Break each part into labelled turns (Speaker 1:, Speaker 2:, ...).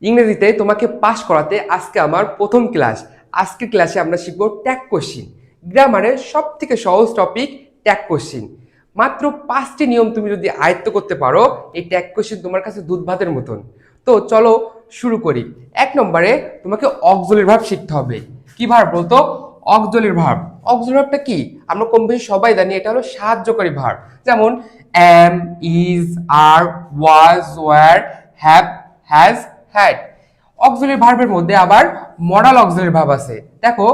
Speaker 1: ইংরেজিতে তোমাকে পাস করাতে আজকে আমার প্রথম ক্লাস। আজকের ক্লাসে আমরা শিখবো ট্যাগ কোশ্চিন। গ্রামারের সব থেকে সহজ টপিক ট্যাগ কোশ্চিন। মাত্র 5টি নিয়ম তুমি যদি আয়ত্ত করতে পারো, এই ট্যাগ কোশ্চিন তোমার কাছে দুধ ভাতের মতন। তো চলো শুরু করি। 1 নম্বরে তোমাকে অক্সিলারি ভার্ব শিখতে হবে। কি ভার্ব বলতো? Auxiliary verb. অক্সিলারি ভার্বটা কি? আমরা কম বেশি সবাই জানি, এটা হলো সাহায্যকারী ভার্ব। যেমন am, is, are, was, were, have, has, had. Auxiliary ভার্বের মধ্যে আবার মডাল অক্সিলারি ভার্ব আছে। দেখো,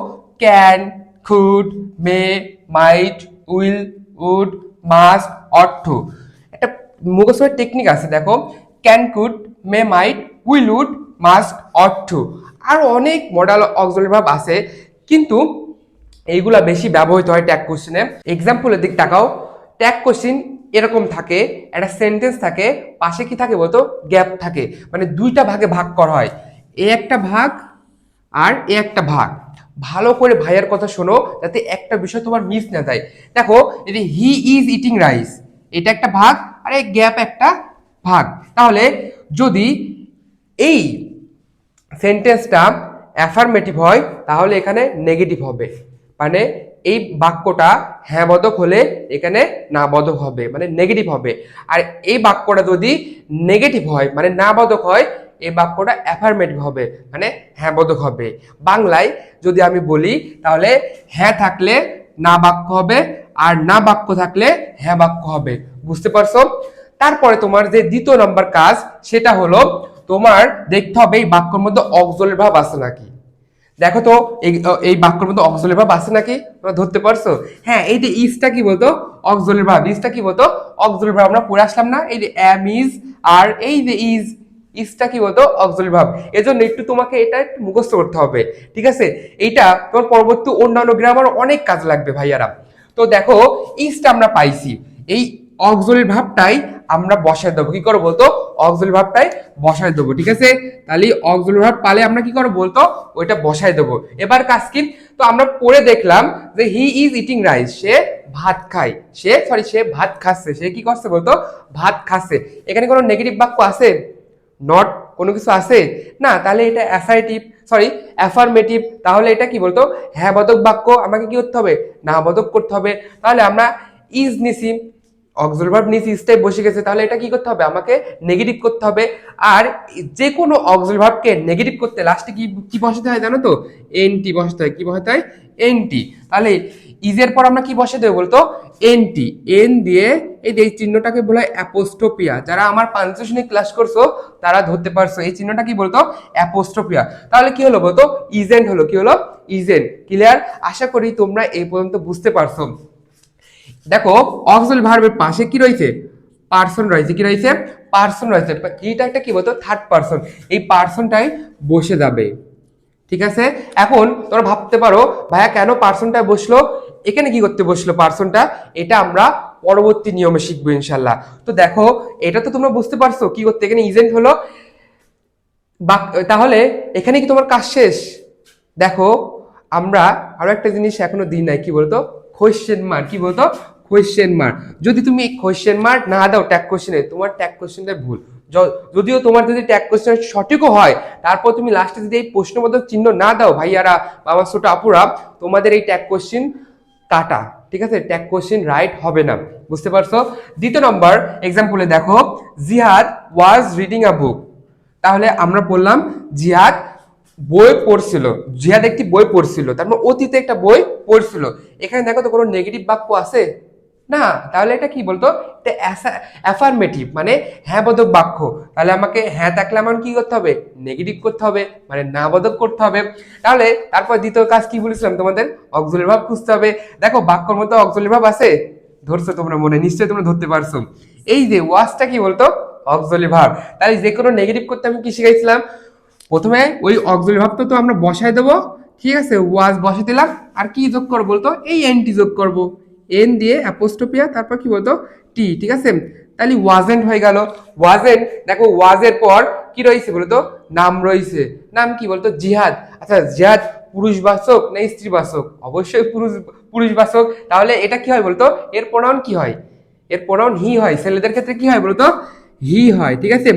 Speaker 1: can, could, may, might, will, would, must, ought to. একটা মুখস্থের টেকনিক আছে, দেখো, can, could, may, might, will, would, must, ought to. আর অনেক মডাল অক্সিলারি ভার্ব আছে, কিন্তু এইগুলা বেশি ব্যবহৃত হয় ট্যাগ কোশ্চেনে। এক্সাম্পলের দিক তাকাও। ট্যাগ কোশ্চেন এরকম থাকে, একটা সেন্টেন্স থাকে, পাশে কি থাকে বলতো? গ্যাপ থাকে, মানে দুইটা ভাগে ভাগ করা হয়। এ একটা ভাগ আর এ একটা ভাগ। ভালো করে ভাইয়ার কথা শোনো, যাতে একটা বিষয় তোমার মিস না যায়। দেখো, যদি হি ইজ ইটিং রাইস, এটা একটা ভাগ আর এই গ্যাপ একটা ভাগ। তাহলে যদি এই সেন্টেন্সটা অ্যাফার্মেটিভ হয়, তাহলে এখানে নেগেটিভ হবে। মানে এই বাক্যটা হ্যাঁ বোধক হলে এখানে না বোধক হবে, মানে নেগেটিভ হবে। আর এই বাক্যটা যদি নেগেটিভ হয়, মানে না বোধক হয়, এই বাক্যটা অ্যাফার্মেটিভ হবে, মানে হ্যাঁ বোধক হবে। বাংলায় যদি আমি বলি, তাহলে হ্যাঁ থাকলে না বাক্য হবে, আর না বাক্য থাকলে হ্যাঁ বাক্য হবে। বুঝতে পারছো? তারপরে তোমার যে দ্বিতীয় নম্বর কাজ, সেটা হলো তোমার দেখতে হবে এই বাক্যের মধ্যে অক্সিলারি ভার্ব আছে নাকি। দেখো তো, এই বাক্যের মধ্যে অক্সিলারি ভার্ব আছে নাকি, তোমরা ধরতে পারছো? হ্যাঁ, এই যে ইজটা কি বলতো? Auxiliary verb. ইজটা কি বলতো? Auxiliary verb. আমরা পড়ে আসলাম না, এই যে অ্যাম, ইজ, আর এই যে ইজটা কি বলতো? Auxiliary verb. এজন্য একটু তোমাকে এটা একটু মুখস্থ করতে হবে, ঠিক আছে? এইটা তোমার পরবর্তী অন্যান্য গ্রামার অনেক কাজ লাগবে ভাইয়ারা। তো দেখো, ইজটা আমরা পাইছি, এই অক্সিলারি ভার্বটাই আমরা বসায় দেবো। কি করবো বলতো? অক্সিলারি ভার্বটাই বসায় দেবো, ঠিক আছে? তাহলে অক্সিলারি ভার্ব পালে আমরা কি করবো বলতো? ওইটা বসায় দেবো। এবার কাজ কি? তো আমরা পড়ে দেখলাম যে হি ইজ ইটিং রাইস, সে ভাত খায়। সে ভাত খাচ্ছে। সে কি করছে বলতো? ভাত খাচ্ছে। এখানে কোনো নেগেটিভ বাক্য আছে? নট কোনো কিছু আছে না। তাহলে এটা অ্যাসার্টিভ, সরি অ্যাফার্মেটিভ। তাহলে এটা কি বলতো? হ্যাঁ বোধক বাক্য। আমাকে কি করতে হবে? না বোধক করতে হবে। তাহলে আমরা ইজ নিছি, অক্সিলারি ভার্ব নিচে স্টেপ বসে গেছে, তাহলে এটা কি করতে হবে? আমাকে নেগেটিভ করতে হবে। আর যে কোনো অক্সিলারি ভার্বকে নেগেটিভ করতে লাস্টে কি কি বসাতে হয় জানো তো? এনটি বসাতে হয়। কি বসাতে হয়? এনটি। তাহলে ইজের পর আমরা কি বসে দেবো বলতো? এনটি। এন দিয়ে এই যে এই চিহ্নটাকে বলা হয় অ্যাপোস্ট্রোপিয়া। যারা আমার পাঞ্চুয়াশনে ক্লাস করছো তারা ধরতে পারছো, এই চিহ্নটা কি বলতো? অ্যাপোস্ট্রোপিয়া। তাহলে কি হলো বলতো? ইজেন্ট হলো। কি হলো? ইজেন্ট। ক্লিয়ার? আশা করি তোমরা এই পর্যন্ত বুঝতে পারছো। দেখো, অক্সিলারি ভার্বের পাশে কি রয়েছে? পার্সন রয়েছে। কি রয়েছে? পার্সন রয়েছে। এটা একটা কি বলতো? Third person. এই পার্সনটাই বসে যাবে, ঠিক আছে? এখন তোমরা ভাবতে পারো, ভাইয়া কেন পার্সনটা বসলো? এখানে কি করতে বসলো পার্সনটা? এটা আমরা পরবর্তী নিয়মে শিখবো ইনশাল্লাহ। তো দেখো, এটা তো তোমরা বুঝতে পারছো কি করতে। এখানে ইজেন্ট হলো। তাহলে এখানে কি তোমার কাজ শেষ? দেখো, আমরা আরো একটা জিনিস এখনো দিই নাই, কি বলতো? Question mark. কি বলতো? Question mark. যদি তুমি কোয়েশ্চেন মার্ক না দাও ট্যাগ কোশ্চেনে, তোমার ট্যাগ কোশ্চেনটা ভুল। যদিও তোমার যদি ট্যাগ কোশ্চেন সঠিকও হয়, তারপর তুমি লাস্টে যদি এই প্রশ্নবোধক চিহ্ন না দাও ভাইয়ারা বা আমার ছোট আপুরা, তোমাদের এই ট্যাগ কোশ্চেন কাটা, ঠিক আছে? ট্যাগ কোশ্চেন রাইট হবে না। বুঝতে পারছো? দ্বিতীয় নম্বর এক্সাম্পলে দেখো, জিহাদ ওয়াজ রিডিং আ বুক। তাহলে আমরা বললাম জিহাদ বই পড়ছিল। জিহাদ একটি বই পড়ছিল, তার মানে অতীতে একটা বই পড়ছিল। এখানে দেখো তো কোনো নেগেটিভ বাক্য আছে না। তাহলে এটা কি বলতো? এটা অ্যাফার্মেটিভ, মানে হ্যাঁ বোধক বাক্য। তাহলে আমাকে হ্যাঁ থাকলে আমার কি করতে হবে? নেগেটিভ করতে হবে, মানে না বোধক করতে হবে। তাহলে তারপর দ্বিতীয় কাজ কি বলেছিলাম তোমাদের? অক্সিলারি ভার্ব খুঁজতে হবে। দেখো, বাক্যর মধ্যে অক্সিলারি ভার্ব আছে, ধরছো তোমরা? মনে নিশ্চয়ই তোমরা ধরতে পারছো। এই যে ওয়াজটা কি বলতো? Auxiliary verb. তাহলে যে কোনো নেগেটিভ করতে আমি কি শিখাইছিলাম? প্রথমে ওই অক্সিলারি ভার্বটা তো আমরা বসায় দেবো, ঠিক আছে? ওয়াজ বসে দিলাম, আর কি যোগ করবো বলতো? এই এনটি যোগ করবো। এন দিয়ে অ্যাপোস্ট্রোপিয়া, তারপর কি বলতো? টি, ঠিক আছে? তাহলে ওয়াজেন্ট হয়ে গেল। ওয়াজেন্ট। দেখো, ওয়াজের পর কি রয়েছে বলতো? নাম রয়েছে। নাম কি বলতো? জিহাদ। আচ্ছা, জিহাদ পুরুষবাচক না স্ত্রীবাচক? অবশ্যই পুরুষবাচক। তাহলে এটা কি হয় বলতো? এর প্রোনাউন কি হয়? এর প্রোনাউন হি হয়। ছেলেদের ক্ষেত্রে কি হয় বলতো? হি হয়, ঠিক আছে?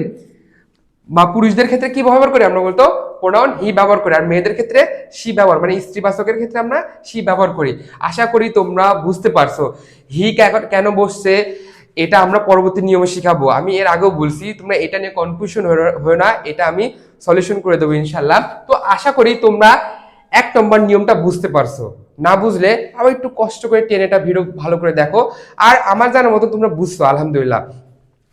Speaker 1: বা পুরুষদের ক্ষেত্রে কি ব্যবহার করি আমরা বলতো প্রোনাউন হি ব্যবহার করি, আর মেয়েদের ক্ষেত্রে শি ব্যবহার, মানে স্ত্রীবাচকের ক্ষেত্রে আমরা শি ব্যবহার করি। আশা করি তোমরা বুঝতে পারছো হি কেন বসছে, এটা আমরা পরবর্তী নিয়মে শিখাবো। আমি এর আগেও বলছি তোমরা এটা নিয়ে কনফিউশন হয়ে না, এটা আমি সলিউশন করে দেবো ইনশাল্লাহ। তো আশা করি তোমরা 1 নম্বর নিয়মটা বুঝতে পারছো। না বুঝলে আবার একটু কষ্ট করে টেনেটা ভিডিও ভালো করে দেখো, আর আমার জানার মতো তোমরা বুঝছো আলহামদুলিল্লাহ।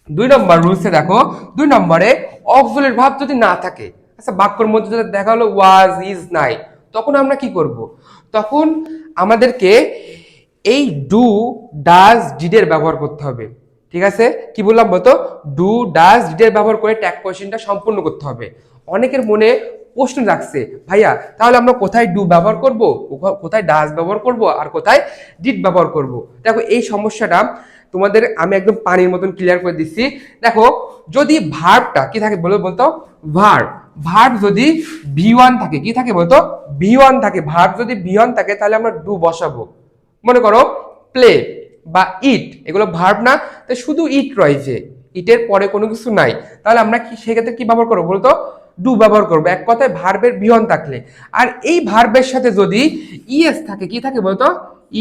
Speaker 1: 2 নম্বর রুলসে দেখো, 2 নম্বরে অক্সিলারি ভার্ব যদি না থাকে, আচ্ছা বাক্যের মধ্যে যদি দেখা হলো ওয়াজ ইজ নাই, তখন আমরা কি করব? তখন আমাদেরকে এই ডু ডাজ ডিডের ব্যবহার করতে হবে। ঠিক আছে, কি বললাম বলতো, ডু ডাজ ডিডের ব্যবহার করে ট্যাগ কোশ্চেনটা সম্পূর্ণ করতে হবে। অনেকের মনে প্রশ্ন রাখছে, ভাইয়া তাহলে আমরা কোথায় ডু ব্যবহার করব, কোথায় ডাজ ব্যবহার করব, আর কোথায় ডিড ব্যবহার করব? দেখো এই সমস্যাটা তোমাদের আমি একদম পানির মতন ক্লিয়ার করে দিচ্ছি। দেখো যদি ভার্বটা কি থাকে বলতো ভার্ব যদি ভি1 থাকে, কি থাকে বলতো ভি1 থাকে, ভার্ব যদি ভি1 থাকে তাহলে আমরা ডু বসাবো। মনে করো প্লে বা ইট, এগুলো ভার্ব না, তো শুধু ইট রয়েছে, ইটের পরে কোনো কিছু নাই, তাহলে আমরা কি সেক্ষেত্রে কি ব্যবহার করবো বলতো ডু ব্যবহার করবো। এক কথায় ভার্বের ভি1 থাকলে, আর এই ভার্বের সাথে যদি ইএস থাকে, কি থাকে বলতো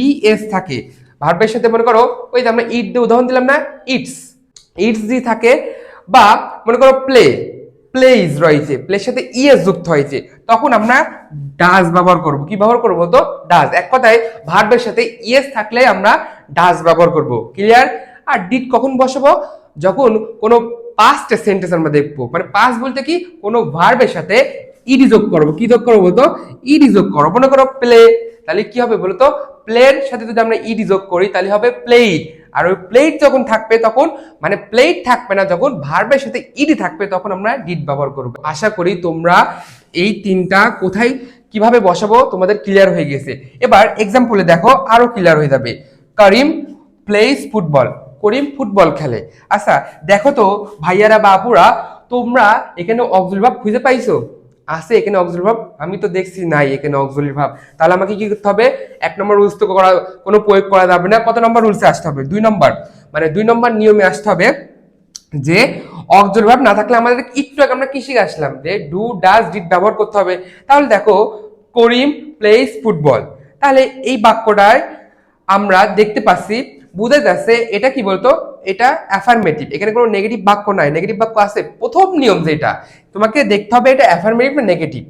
Speaker 1: ইএস থাকে ভার্বের সাথে, মনে করো ওই যে আমরা ইট দিয়ে উদাহরণ দিলাম না, ইটস যদি থাকে, বা মনে করো প্লেজ রয়েছে, প্লের সাথে ইএস যুক্ত হয়েছে, তখন আমরা ডাজ ব্যবহার করব। কি ব্যবহার করব তো ডাজ। এক কথায় ভার্বের সাথে ইএস থাকলে আমরা ডাজ ব্যবহার করব। ক্লিয়ার? আর ডিড কখন বসাবো? যখন কোনো পাস্ট সেন্টেন্স আমরা দেখবো, মানে পাস্ট বলতে কি কোনো ভার্বের সাথে ইডি যোগ করবো। কি যোগ করবো বলতো ইডি যোগ করবো। মনে করো প্লে, তাহলে কি হবে বলতো প্লের সাথে যদি আমরা ইডি যোগ করি তাহলে হবে প্লেইড। আর ওই প্লেট যখন থাকবে তখন, মানে প্লেট থাকবে না, যখন ভার্বের সাথে ইডি থাকবে তখন আমরা ডিড ব্যবহার করব। আশা করি তোমরা এই তিনটা কোথায় কিভাবে বসাবো তোমাদের ক্লিয়ার হয়ে গেছে। এবার এক্সাম্পলে দেখো আরো ক্লিয়ার হয়ে যাবে। করিম প্লেস ফুটবল, করিম ফুটবল খেলে। আচ্ছা দেখো তো ভাইয়ারা বা আপুরা, তোমরা এখানে অক্সিলারি ভার্ব খুঁজে পাইছো? আছে এখানে অক্সিলারি ভার্ব? আমি তো দেখছি নাই এখানে অক্সিলারি ভার্ব। তাহলে আমাকে কি করতে হবে? 1 নম্বর রুলস তো করা কোনো প্রয়োগ করা যাবে না। কত নম্বর রুলসে আসতে হবে? 2 নম্বর, মানে 2 নম্বর নিয়মে আসতে হবে যে অক্সিলারি ভার্ব না থাকলে আমাদের একটু আগে আমরা কি শিখে আসলাম যে ডু ডাজ ডিড ব্যবহার করতে হবে। তাহলে দেখো করিম প্লেস ফুটবল, তাহলে এই বাক্যটায় আমরা দেখতে পাচ্ছি বুঝে যাচ্ছে এটা কি বলতো এটা অ্যাফার্মেটিভ, এখানে কোনো নেগেটিভ বাক্য নাই। নেগেটিভ বাক্য আছে, প্রথম নিয়ম যেটা তোমাকে দেখতে হবে এটা অ্যাফার্মেটিভ না নেগেটিভ।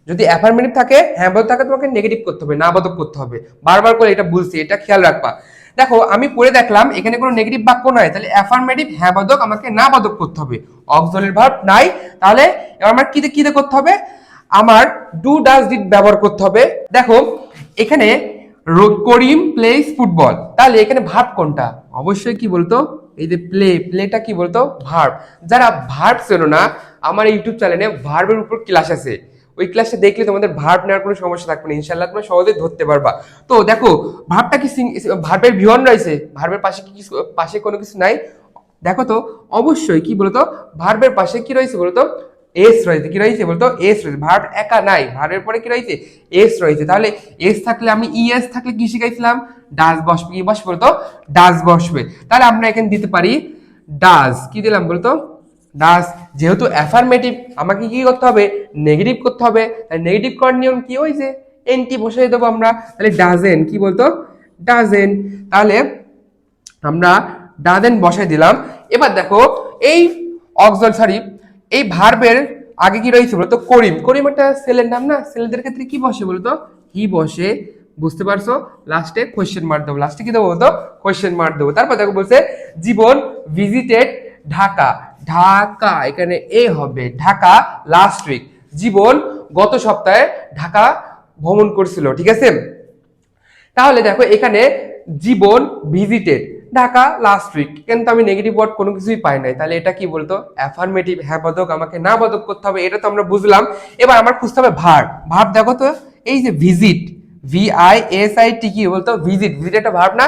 Speaker 1: যদি অ্যাফার্মেটিভ থাকে হ্যাঁ বোধক থাকে, তোমাকে নেগেটিভ করতে হবে, না বোধক করতে হবে। বারবার করে এটা বুঝছি, এটা খেয়াল রাখবা। দেখো আমি পড়ে দেখলাম এখানে কোনো নেগেটিভ বাক্য নাই, তাহলে অ্যাফার্মেটিভ হ্যাঁ বোধক আমাকে না বোধক করতে হবে। অক্সিলারি ভার্ব নাই, তাহলে এবার আমার কি করতে হবে? আমার ডু ডাজ ডিড ব্যবহার করতে হবে। দেখো এখানে করিম প্লেস ফুটবল, তাহলে এখানে ভার্ব কোনটা? অবশ্যই কি বলতো এই যে প্লেটা কি বলতো ভার্ব। যারা ভার্ব চেনো না, আমার ইউটিউব চ্যানেলে ভার্বের উপর ক্লাস আছে, ওই ক্লাসটা দেখলে তোমাদের ভার্ব নেওয়ার কোনো সমস্যা থাকবে না, ইনশাআল্লাহ তোমরা সহজে ধরতে পারবা। তো দেখো ভার্বটা কি ভার্বের ভি1 রয়েছে, ভার্বের পাশে কি পাশে কোনো কিছু নাই? দেখো তো অবশ্যই কি বলতো ভার্বের পাশে কি রয়েছে বলতো এস রয়েছে। কি রয়েছে বলতো এস রয়েছে, ভার্ব একা নাই, ভার্বের পরে কি রয়েছে এস রয়েছে। তাহলে এস থাকলে আমি ইএস থাকলে কি শিখাইছিলাম? ডাজ বসবে। কি বসবে বলতো ডাজ বসবে। তাহলে আমরা এখানে দিতে পারি ডাজ। কি দিলাম বলতো ডাজ। যেহেতু অ্যাফার্মেটিভ আমাকে কি করতে হবে? নেগেটিভ করতে হবে। তাই নেগেটিভ করার নিয়ম কি হয়েছে? এনটি বসিয়ে দেবো আমরা। তাহলে ডাজেন কি বলতো ডাজেন, তাহলে আমরা ডাজেন বসাই দিলাম। এবার দেখো এই এই ভার্বের আগে কি রয়েছে বলতো করিম। করিম একটা ছেলের নাম না, ছেলেদের ক্ষেত্রে কি বসে বলতো হি বসে। বুঝতে পারছো? লাস্টে কোয়েশ্চেন মার্ক দেবো। লাস্টে কি দেবো বলতো কোয়েশ্চেন মার্ক দেবো। তারপর দেখো বলছে জীবন ভিজিটেড ঢাকা। ঢাকা এখানে এ হবে, ঢাকা লাস্ট উইক। জীবন গত সপ্তাহে ঢাকা ভ্রমণ করছিল। ঠিক আছে, তাহলে দেখো এখানে জীবন ভিজিটেড ঢাকা লাস্ট উইক, কিন্তু আমি নেগেটিভ ওয়ার্ড কোনো কিছুই পাই নাই। তাহলে এটা কি বলতো অ্যাফার্মেটিভ হ্যাঁ বোধক, আমাকে না বোধক করতে হবে, এটা তো আমরা বুঝলাম। এবার আমার খুঁজতে হবে ভার্ব দেখো তো এই যে ভিজিট, VISIT কি বলতো ভিজিট। ভিজিট একটা ভার্ব না?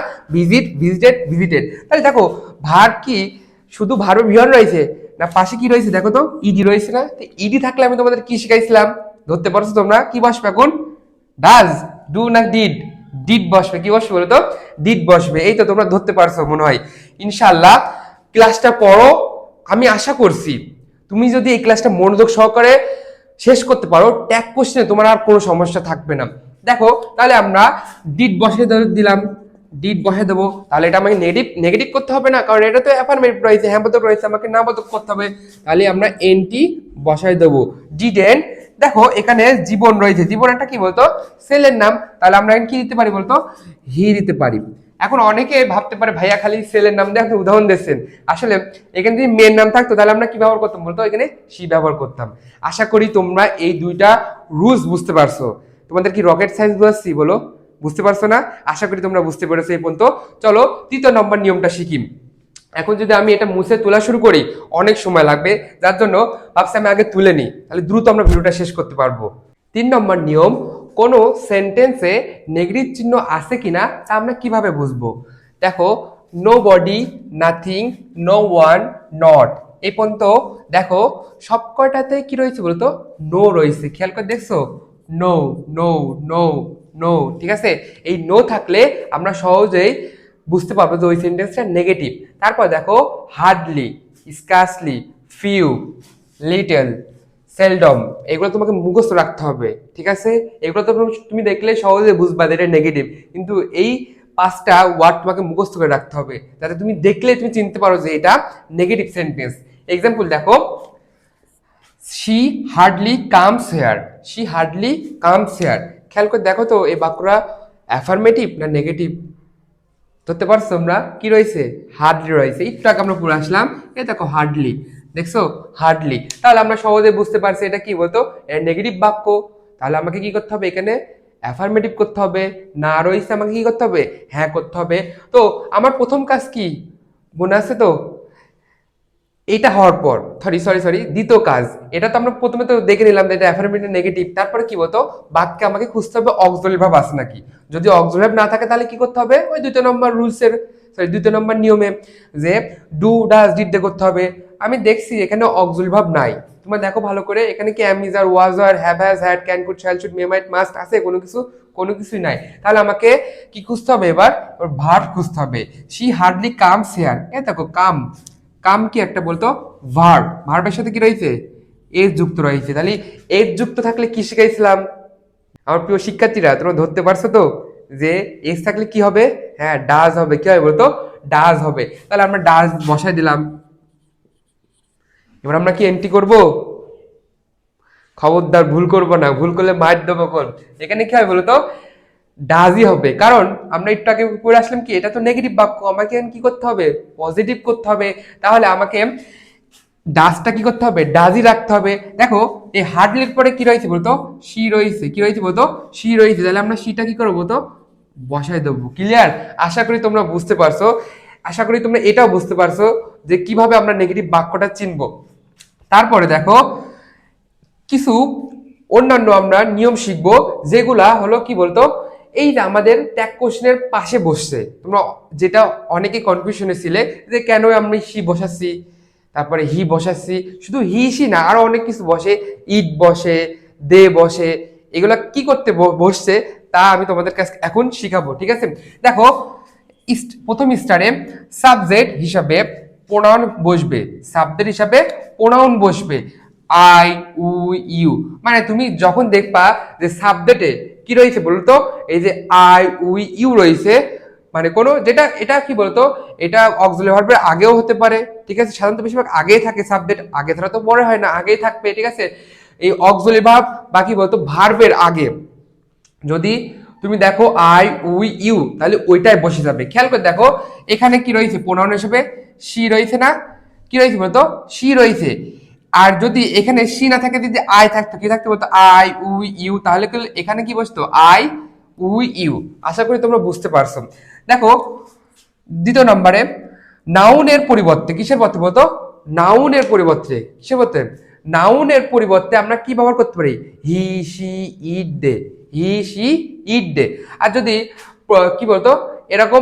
Speaker 1: ভিজিটেড। তাহলে দেখো ভার্ব কি শুধু ভার্বে ভি1 রয়েছে না পাশে কি রয়েছে দেখো তো ইডি রয়েছে না? ইডি থাকলে আমি তোমাদের কি শিখাইছিলাম ধরতে পারছো তোমরা? কি বসবে এখন? ডাজ, ডু না ডিড? ডিড বসবে। কি বসবে বলো তো ডিড বসবে। এই তো তোমরা ধরতে পারছো মনে হয়। ইনশাআল্লাহ ক্লাসটা পড়ো, আমি আশা করছি তুমি যদি এই ক্লাসটা মনোযোগ সহকারে শেষ করতে পারো, ট্যাগ কোশ্চেনে তোমার আর কোনো সমস্যা থাকবে না। দেখো তাহলে আমরা ডিড বসে দিলাম, ডিড বসে দেবো, তাহলে এটা আমাকে নেগেটিভ করতে হবে না, কারণ এটা তো অ্যাফার্মেটিভ রয়েছে, হ্যাঁ বোধক রয়েছে, আমাকে না বোধক করতে হবে। তাহলে আমরা এনটি বসাই দেবো, ডিডেন্ট। দেখো এখানে জীবন রয়েছে, জীবন একটা কি বলতো সেলের নাম, তাহলে আমরা কি দিতে পারি বলতো, হি দিতে পারি। এখন অনেকে ভাবতে পারে ভাইয়া খালি সেলের নাম দিয়ে আপনি উদাহরণ দিচ্ছেন, আসলে এখানে যদি মেয়ের নাম থাকতো তাহলে আমরা কি ব্যবহার করতাম বলতো, এখানে সি ব্যবহার করতাম। আশা করি তোমরা এই দুইটা রুলস বুঝতে পারছো। তোমাদের কি রকেট সায়েন্স বুঝাচ্ছি বলো, বুঝতে পারছো না? আশা করি তোমরা বুঝতে পেরেছো এই পর্যন্ত। চলো 3 নম্বর নিয়মটা শিখি। এখন যদি আমি এটা মুছে তোলা শুরু করি অনেক সময় লাগবে, যার জন্য ভাবছি আমি আগে তুলে নিই, তাহলে দ্রুত আমরা ভিডিওটা শেষ করতে পারবো। 3 নম্বর নিয়ম, কোনো সেন্টেন্সে নেগেটিভ চিহ্ন আছে কিনা তা আমরা কিভাবে বুঝবো। দেখো nobody, nothing, no one, not, এই পর্যন্ত দেখো সব কয়টাতে কি রয়েছে বলতো, নো রয়েছে। খেয়াল করে দেখছো, নো নো নো নো, ঠিক আছে। এই নো থাকলে আমরা সহজেই বুঝতে পারবো যে ওই সেন্টেন্সটা নেগেটিভ। তারপর দেখো hardly, scarcely, few, little, seldom, এগুলো তোমাকে মুখস্থ রাখতে হবে, ঠিক আছে। এগুলো তো তুমি দেখলে সহজে বুঝবা এটা নেগেটিভ, কিন্তু এই 5টা ওয়ার্ড তোমাকে মুখস্থ করে রাখতে হবে, যাতে তুমি দেখলে তুমি চিনতে পারো যে এটা নেগেটিভ সেন্টেন্স। এক্সাম্পল দেখো, she hardly comes hair, she hardly comes hair. খেয়াল করে দেখো তো এই বাক্যটা অ্যাফার্মেটিভ না নেগেটিভ, ধরতে পারছো তোমরা? কি রয়েছে, হার্ডলি রয়েছে। একটু আগে আমরা পড়ে আসলাম, এই দেখো হার্ডলি, দেখছো হার্ডলি। তাহলে আমরা সহজে বুঝতে পারছি এটা কি বলতো, এটা নেগেটিভ বাক্য। তাহলে আমাকে কি করতে হবে, এখানে অ্যাফার্মেটিভ করতে হবে, না রয়েছে আমাকে কি করতে হবে, হ্যাঁ করতে হবে। তো আমার প্রথম কাজ কি মনে আছে তো, এটা হওয়ার পর সরি দ্বিতীয় কাজ, এটা তো আমরা প্রথমে তো দেখে নিলাম যে এটা অ্যাফার্মেটিভ নেগেটিভ। তারপরে কি বলতো, বাক্যে আমাকে খুঁজতে হবে অক্সিলারি ভার্ব আছে নাকি। যদি অক্সিলারি ভার্ব না থাকে তাহলে কি করতে হবে, ওই 2 নম্বর রুলসের, দ্বিতীয় নম্বর নিয়মে যে ডু ডাজ ডিড দিয়ে করতে হবে। আমি দেখছি এখানে অক্সিলারি ভার্ব নাই, তোমরা দেখো ভালো করে, এখানে কি am, is, are, was, are, have, has, had, can, could, shall, should, may, might, must আছে, কোনো কিছুই নাই। তাহলে আমাকে কি খুঁজতে হবে, এবার ভার্ব খুঁজতে হবে। শি হার্ডলি কামস হিয়ার, এই দেখো কাম, কাম কি একটা বলতো ভার্ব, ভার্বের সাথে কি রয়েছে, এস যুক্ত রয়েছে। তাহলে এস যুক্ত থাকলে কি শিখাইছিলাম আমার প্রিয় শিক্ষার্থীরা, তোমরা ধরতে পারছো তো যে এস থাকলে কি হবে, হ্যাঁ ডাজ হবে। কি হবে বলতো, ডাজ হবে। তাহলে আমরা ডাজ বসাই দিলাম। এবার আমরা কি এন্ট্রি করব, খবরদার ভুল করবো না, ভুল করলে মার দেবো কোন। এখানে কি হবে বলতো, ডাজই হবে, কারণ আমরা একটু আগে পড়ে আসলাম কি এটা তো নেগেটিভ বাক্য, আমাকে কি করতে হবে, পজিটিভ করতে হবে। তাহলে আমাকে ডাজটা কি করতে হবে, ডাজই রাখতে হবে। দেখো এই হার্ডলির পরে কি রয়েছে বলতো, সি রয়েছে, কি রয়েছে বলতো, সি রয়েছে। তাহলে আমরা সিটা কি করবো বলতো, বসাই দেবো। ক্লিয়ার? আশা করি তোমরা বুঝতে পারছো, আশা করি তোমরা এটাও বুঝতে পারছো যে কিভাবে আমরা নেগেটিভ বাক্যটা চিনবো। তারপরে দেখো কিছু অন্যান্য আমরা নিয়ম শিখবো, যেগুলা হলো কি বলতো, এই যে আমাদের ট্যাগ কোশ্চেনের পাশে বসছে, তোমরা যেটা অনেকে কনফিউশনে ছিলে যে কেন আমি সি বসাচ্ছি, তারপরে হি বসাচ্ছি, শুধু হি সি না আরো অনেক কিছু বসে, ইট বসে, দে বসে, এগুলা কি করতে বসছে তা আমি তোমাদের কাছে এখন শিখাবো, ঠিক আছে। দেখো প্রথম স্টারে সাবজেক্ট হিসাবে প্রোনাউন বসবে, সাবজেক্ট হিসাবে প্রোনাউন বসবে, আই, উই, ইউ। মানে তুমি যখন দেখবা যে সাবজেক্টে কি রয়েছে বলতো, এই যে আই, উই, ইউ রয়েছে, মানে কোনো যেটা এটা কি বলতো, এটা অক্সিলারি ভার্বের আগেও হতে পারে, ঠিক আছে। সাধারণত বেশিরভাগ আগেই থাকে, সাবজেক্ট আগে ছাড়া তো পরে হয় না, আগেই থাকবে, ঠিক আছে। এই অক্সিলারি ভার্ব বা কি বলতো ভার্বের আগে যদি তুমি দেখো আই, উই, ইউ, তাহলে ওইটাই বসে যাবে। খেয়াল করে দেখো এখানে কি রয়েছে, প্রোনাউন হিসেবে সি রয়েছে না, কি রয়েছে বলতো, সি রয়েছে। আর যদি এখানে সি না থাকে, যদি আই থাকতো, কি থাকতো বলতো, আই, উই, ইউ, তাহলে এখানে কি বসতো, আই, উই, ইউ। আশা করি তোমরা বুঝতে পারছো। দেখো দ্বিতীয় নম্বরে নাউনের পরিবর্তে, কিসের পরিবর্তে বলতো, নাউনের পরিবর্তে, কিসের পরিবর্তে, নাউনের পরিবর্তে আমরা কি ব্যবহার করতে পারি, হি, সি, ইট, দে, হি, সি, ইট, দে। আর যদি কি বলতো এরকম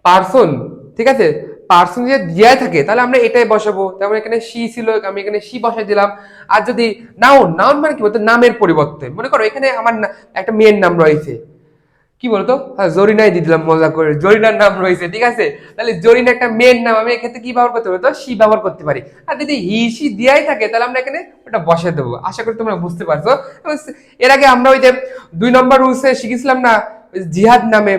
Speaker 1: পার্সন, ঠিক আছে, পার্সন যদি দেয়া থাকে তাহলে আমরা এটাই বসাবো, তেমন এখানে সি ছিল, আমি এখানে সি বসাই দিলাম। আর যদি নাউন, নাউন মানে কি বলতো নামের পরিবর্তে, মনে করো এখানে আমার একটা মেয়ের নাম রয়েছে, কি বলতো, হ্যাঁ জরিনাই দিয়ে দিলাম মজা করে, জরিনার নাম রয়েছে, ঠিক আছে। তাহলে জরিনা একটা মেয়ের নাম, আমি এক্ষেত্রে কি ব্যবহার করতে পারি, তো সি ব্যবহার করতে পারি। আর যদি হি সি দিয়াই থাকে তাহলে আমরা এখানে ওটা বসে দেবো। আশা করি তোমরা বুঝতে পারছো। এর আগে আমরা ওই যে 2 নম্বর রুলসে শিখেছিলাম না, জিহাদ নামে,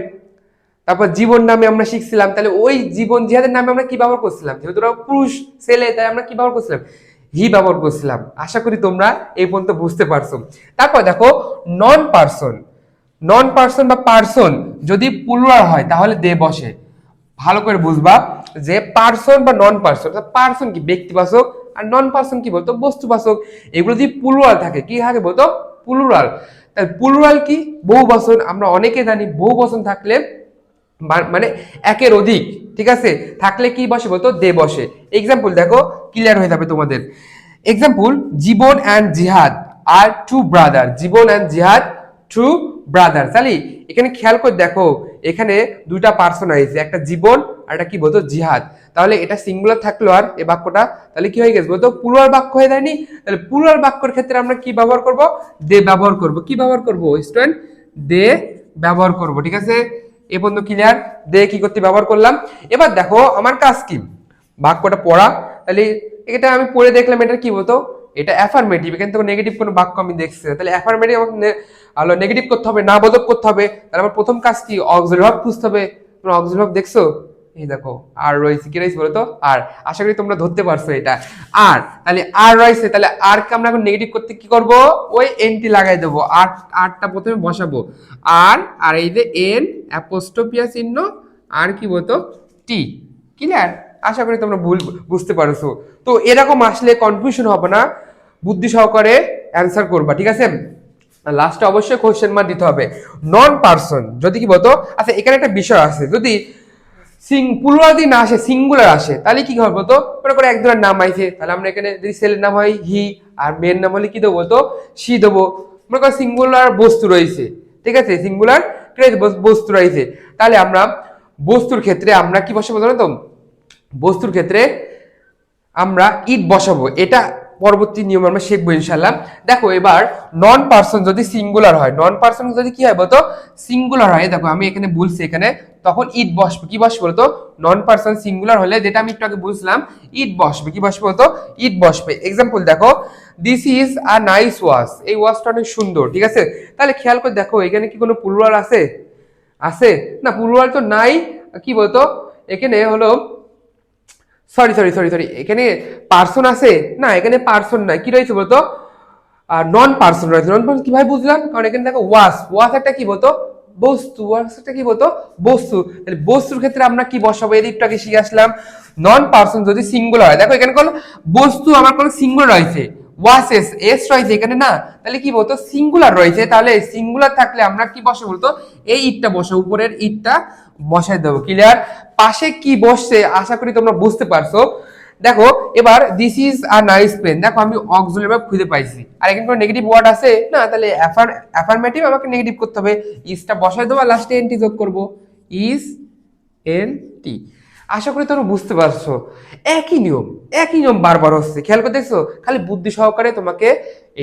Speaker 1: তারপর জীবন নামে আমরা শিখছিলাম। তাহলে ওই জীবন জিহাদের নামে আমরা কি ব্যবহার করছিলাম, যেহেতু ওরা পুরুষ ছেলে, তাই আমরা কি ব্যবহার করছিলাম, হি ব্যবহার করছিলাম। আশা করি তোমরা এই পর্যন্ত বুঝতে পারছো। তারপর দেখো নন পার্সন, নন পার্সন বা পার্সন যদি প্লুরাল হয় তাহলে দে বসে। ভালো করে বুঝবা যে পার্সন বা নন পার্সন, পার্সন কি ব্যক্তিবাচক আর নন পার্সন কি বলতো বস্তুবাচক। এগুলো যদি প্লুরাল থাকে কি থাকে বলতো প্লুরাল। তাই প্লুরাল কি বহু বচন, আমরা অনেকে জানি বহু বচন থাকলে মানে একের অধিক, ঠিক আছে, থাকলে কি বসে বলতো দে বসে। এক্সাম্পল দেখো ক্লিয়ার হয়ে যাবে তোমাদের। এক্সাম্পল জীবন অ্যান্ড জিহাদ আর টু ব্রাদার, জীবন অ্যান্ড জিহাদ টু ব্রাদার। তাহলে এখানে খেয়াল করে দেখো, এখানে দুইটা পার্সন আছে, একটা জীবন আর একটা কি বলতো জিহাদ। তাহলে এটা সিঙ্গুলার থাকলো আর এই বাক্যটা তাহলে কি হয়ে গেছে বলতো প্লুরাল বাক্য হয়ে যায়নি। তাহলে প্লুরাল বাক্যের ক্ষেত্রে আমরা কি ব্যবহার করব, দে ব্যবহার করব। কি ব্যবহার করব স্টুডেন্ট, দে ব্যবহার করব, ঠিক আছে। এ পর্যন্ত ক্লিয়ার, দে কি করতে ব্যবহার করলাম। এবার দেখো আমার কাজ কি, বাক্যটা পড়া। তাহলে এটা আমি পড়ে দেখলাম এটা কি বলতো, এটা অ্যাফার্মেটিভ, এখানে তো নেগেটিভ কোনো বাক্য আমি দেখছি না। তাহলে অ্যাফার্মেটিভ আমাকে নেগেটিভ করতে হবে, না বোধক করতে হবে। তাহলে আমার প্রথম কাজ কি, অক্সিলারি ভার্ব খুঁজতে হবে। তোমরা অক্সিলারি ভার্ব দেখছো, এই দেখো আর রয়েছে, কি রয়েছে বলতো আর। আশা করি তোমরা ধরতে পারছো এটা আর। তাহলে আর রয়েছে, তাহলে আর কে আমরা এখন নেগেটিভ করতে কি করব, ওই এনটি লাগাই দেবো। আরটা প্রথমে বসাবো, আর এই যে এন অ্যাপোস্ট্রোফিয়া চিহ্ন আর কি বলতো টি। ক্লিয়ার, আশা করি তোমরা বুঝতে পারছো। তো এরকম আসলে কনফিউশন হবে না, বুদ্ধি সহকারে অ্যান্সার করবা, ঠিক আছে। লাস্টে অবশ্যই কোশ্চেন মার্ক দিতে হবে। নন পার্সন যদি কি বলতো, আচ্ছা এখানে একটা বিষয় আছে, যদি প্লুরাল যদি না আসে সিঙ্গুলার আসে তাহলে কি হবে বলতো, মনে করে একজনের নাম আইছে, তাহলে আমরা এখানে যদি ছেলের নাম হয় হি আর মেয়ের নাম হলে কি দেবো বলতো সি দেবো। মনে করো সিঙ্গুলার বস্তু রয়েছে, ঠিক আছে, সিঙ্গুলার বস্তু রয়েছে, তাহলে আমরা বস্তুর ক্ষেত্রে আমরা কি বসাবো জানো তো, বস্তুর ক্ষেত্রে আমরা ইট বসাবো। এটা পরবর্তী নিয়ম আমরা শিখবো ইনশাল্লাহ। দেখো এবার নন পার্সন যদি সিঙ্গুলার হয়, নন পার্সন যদি কি হয় বলতো সিঙ্গুলার হয়, দেখো আমি এখানে বলছি এখানে তখন ইট বসবে। কি বসবে বলতো, নন পার্সন সিঙ্গুলার হলে যেটা আমি একটু আগে বুঝলাম ইট বসবে। কি বসবে বলতো ইট বসবে। এক্সাম্পল দেখো this is a nice watch, এই ওয়াচটা অনেক সুন্দর, ঠিক আছে। তাহলে খেয়াল করে দেখো এখানে কি কোনো প্লুরাল আছে, আছে না, প্লুরাল তো নাই। কি বলতো এখানে হলো সরি সরি সরি সরি এখানে পার্সন আছে না, এখানে পার্সন নাই, কি রয়েছে বলতো নন পার্সন রয়েছে। নন পার্সন কিভাবে বুঝলাম, কারণ এখানে দেখো ওয়াস, ওয়াস একটা কি বলতো বস্তু, ওয়াস একটা কি বলতো বস্তু। তাহলে বস্তুর ক্ষেত্রে আমরা কি বসাবো, এই দিকটাকে শিখে আসলাম। নন পার্সন যদি সিঙ্গুলার হয়, দেখো এখানে কোন বস্তু আমার কোন সিঙ্গুলার রয়েছে, ওয়াসেস এস রয়েছে এখানে না, তাহলে কি বলতো সিঙ্গুলার রয়েছে। তাহলে সিঙ্গুলার থাকলে আমরা কি বসে বলতো এই ইটটা বসে, উপরের ইটটা বসাই দেবো। ক্লিয়ার, পাশে কি বসছে আশা করি তোমরা বুঝতে পারছো। দেখো এবার this is a nice pen, দেখো আমি অক্সিলারি ভার্ব খুঁজে পাইছি, আর এখানে কোনো নেগেটিভ ওয়ার্ড আছে না, তাহলে অ্যাফার্মেটিভ আমাকে নেগেটিভ করতে হবে, ইজটা বসাই দেবো আর লাস্টে এনটি যোগ করবো, ইজ এন টি। আশা করি তোমরা বুঝতে পারছো। একই নিয়ম বারবার হচ্ছে, খেয়াল করে দেখছো, খালি বুদ্ধি সহকারে তোমাকে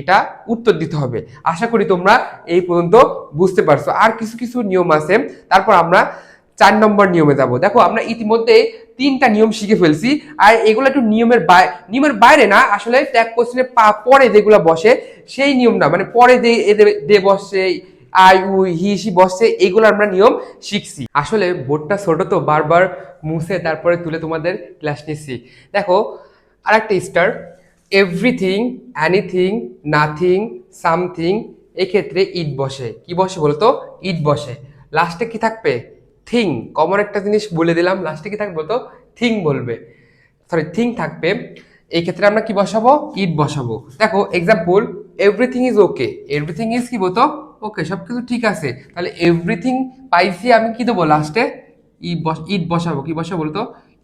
Speaker 1: এটা উত্তর দিতে হবে। আশা করি তোমরা এই পর্যন্ত বুঝতে পারছো। আর কিছু কিছু নিয়ম আছে, তারপর আমরা 4 নম্বর নিয়মে যাব। দেখো আমরা ইতিমধ্যে 3টা নিয়ম শিখে ফেলছি, আর এগুলো একটু নিয়মের বাইরে না, আসলে ট্যাগ কোশ্চেনের পরে যেগুলো বসে সেই নিয়ম না, মানে পরে দে বসে, আই উই হি সি বসছে, এগুলো আমরা নিয়ম শিখছি। আসলে বোর্ডটা ছোট তো বারবার মুছে তারপরে তুলে তোমাদের ক্লাস নিচ্ছি। দেখো আরেকটা star, everything, anything, nothing, something, এক্ষেত্রে ইট বসে। কি বসে বলতো ইট বসে। লাস্টে কি থাকবে থিং, কমন একটা জিনিস বলে দিলাম, লাস্টে কি থাকবে বলতো থিং বলবে, সরি থিং থাকবে। এই ক্ষেত্রে আমরা কি বসাবো ইট বসাবো। দেখো example everything is okay, everything is কি বলতো ওকে, সবকিছু ঠিক আছে। তাহলে এভরিথিং পাইছি, আমি কি দেবো লাস্টে ইট বসাবো। কি বসাবো বলতো